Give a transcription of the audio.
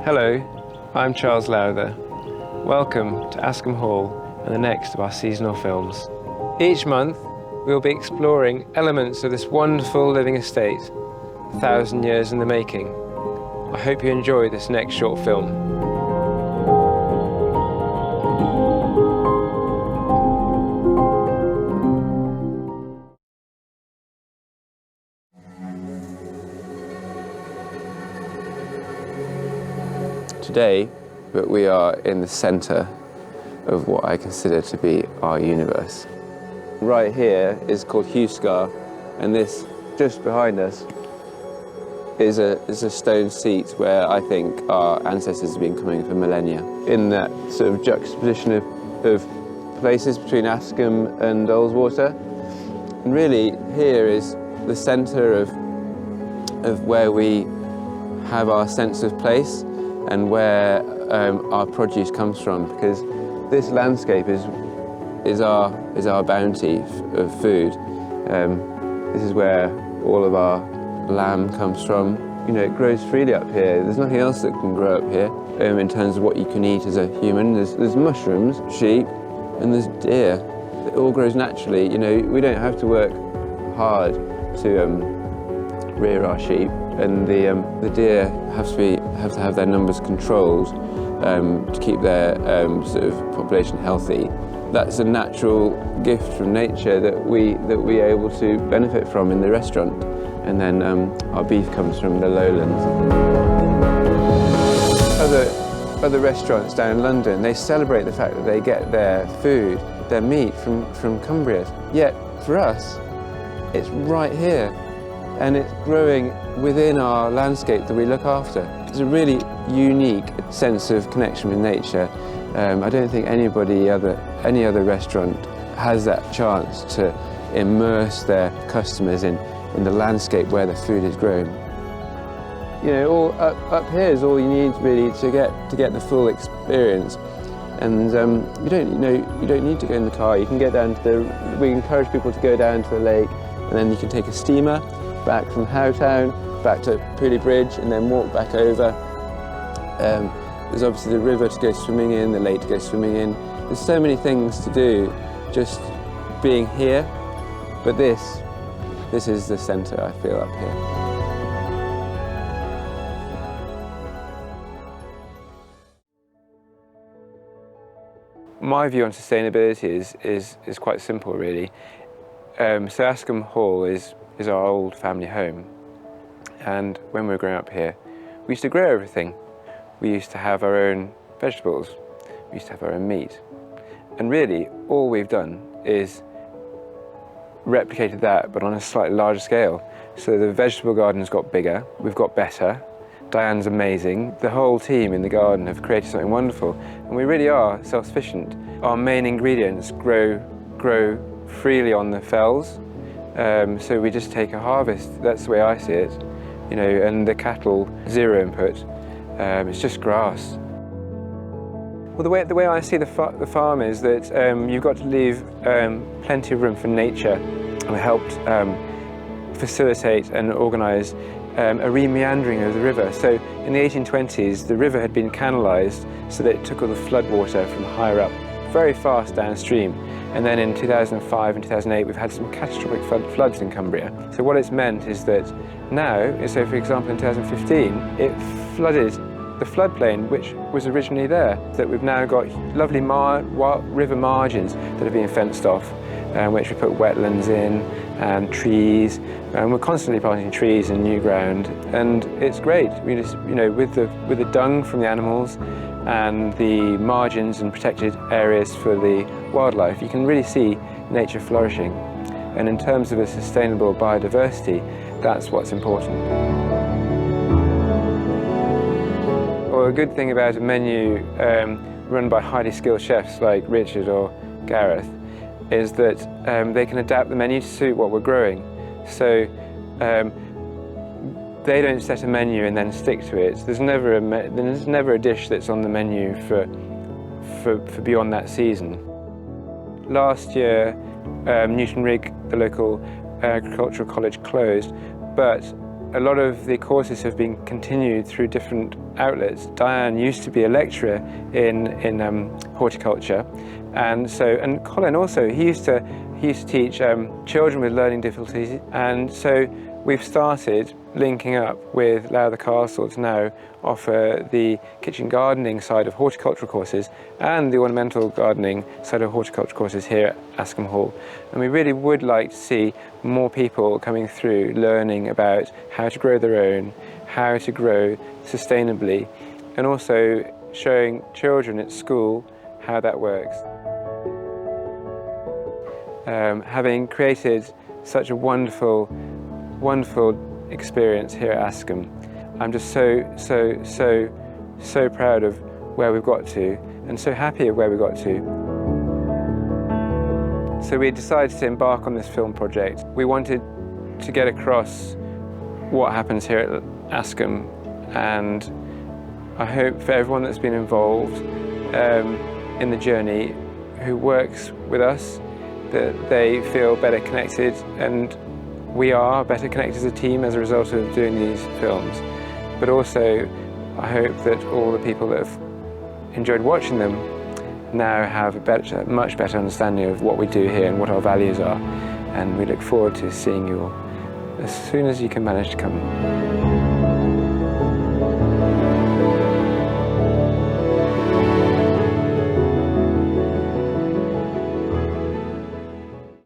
Hello, I'm Charles Lowther. Welcome to Askham Hall and the next of our seasonal films. Each month, we'll be exploring elements of this wonderful living estate, 1,000 years in the making. I hope you enjoy this next short film. Today, we are in the centre of what I consider to be our universe. Right here is called Huescar, and this, just behind us, is a stone seat where I think our ancestors have been coming for millennia. In that sort of juxtaposition of places between Askham and Ullswater. And really, here is the centre of where we have our sense of place and where our produce comes from, because this landscape is our bounty of food. This is where all of our lamb comes from. You know, it grows freely up here. There's nothing else that can grow up here in terms of what you can eat as a human. There's mushrooms, sheep, and there's deer. It all grows naturally. You know, we don't have to work hard to rear our sheep, and the deer have to have their numbers controlled to keep their sort of population healthy. That's a natural gift from nature that we're able to benefit from in the restaurant. And then our beef comes from the lowlands. Other restaurants down in London, they celebrate the fact that they get their food, their meat from Cumbria. Yet for us, it's right here. And it's growing within our landscape that we look after. It's a really unique sense of connection with nature. I don't think any other restaurant has that chance to immerse their customers in the landscape where the food is grown. You know, all up here is all you need really to get the full experience. And you don't need to go in the car. You can get down to we encourage people to go down to the lake, and then you can take a steamer back from Howtown, back to Pooley Bridge, and then walk back over. There's obviously the river to go swimming in, the lake to go swimming in. There's so many things to do just being here, but this is the centre, I feel, up here. My view on sustainability is quite simple, really. So Askham Hall is our old family home, and when we were growing up here, we used to grow everything. We used to have our own vegetables, we used to have our own meat, and really all we've done is replicated that, but on a slightly larger scale. So the vegetable garden's got bigger, we've got better. Diane's amazing. The whole team in the garden have created something wonderful, and we really are self-sufficient. Our main ingredients grow freely on the fells. So we just take a harvest. That's the way I see it, you know. And the cattle, zero input. It's just grass. Well, the way I see the farm is that you've got to leave plenty of room for nature. And we helped facilitate and organise a re-meandering of the river. So in the 1820s, the river had been canalised so that it took all the floodwater from higher up very fast downstream. And then in 2005 and 2008, we've had some catastrophic floods in Cumbria. So what it's meant is that now, so for example in 2015, it flooded the floodplain which was originally there. That we've now got lovely river margins that are being fenced off, which we put wetlands in and trees, and we're constantly planting trees in new ground, and it's great. We just, you know, with the dung from the animals and the margins and protected areas for the wildlife, you can really see nature flourishing. And in terms of a sustainable biodiversity, that's what's important. Well, a good thing about a menu run by highly skilled chefs like Richard or Gareth is that they can adapt the menu to suit what we're growing. So they don't set a menu and then stick to it. There's never a dish that's on the menu for beyond that season. Last year, Newton Rig, the local agricultural college, closed, but A lot of the courses have been continued through different outlets. Diane used to be a lecturer in horticulture, and Colin also, he used to teach children with learning difficulties, and so we've started linking up with Louth the Castle to now offer the kitchen gardening side of horticultural courses and the ornamental gardening side of horticultural courses here at Askham Hall. And we really would like to see more people coming through learning about how to grow their own, how to grow sustainably, and also showing children at school how that works. Having created such a wonderful experience here at Askham, I'm just so proud of where we've got to, and so happy of where we got to. So we decided to embark on this film project. We wanted to get across what happens here at Askham, and I hope for everyone that's been involved in the journey, who works with us, that they feel better connected, and we are better connected as a team as a result of doing these films. But also, I hope that all the people that have enjoyed watching them now have a much better understanding of what we do here and what our values are. And we look forward to seeing you all as soon as you can manage to come.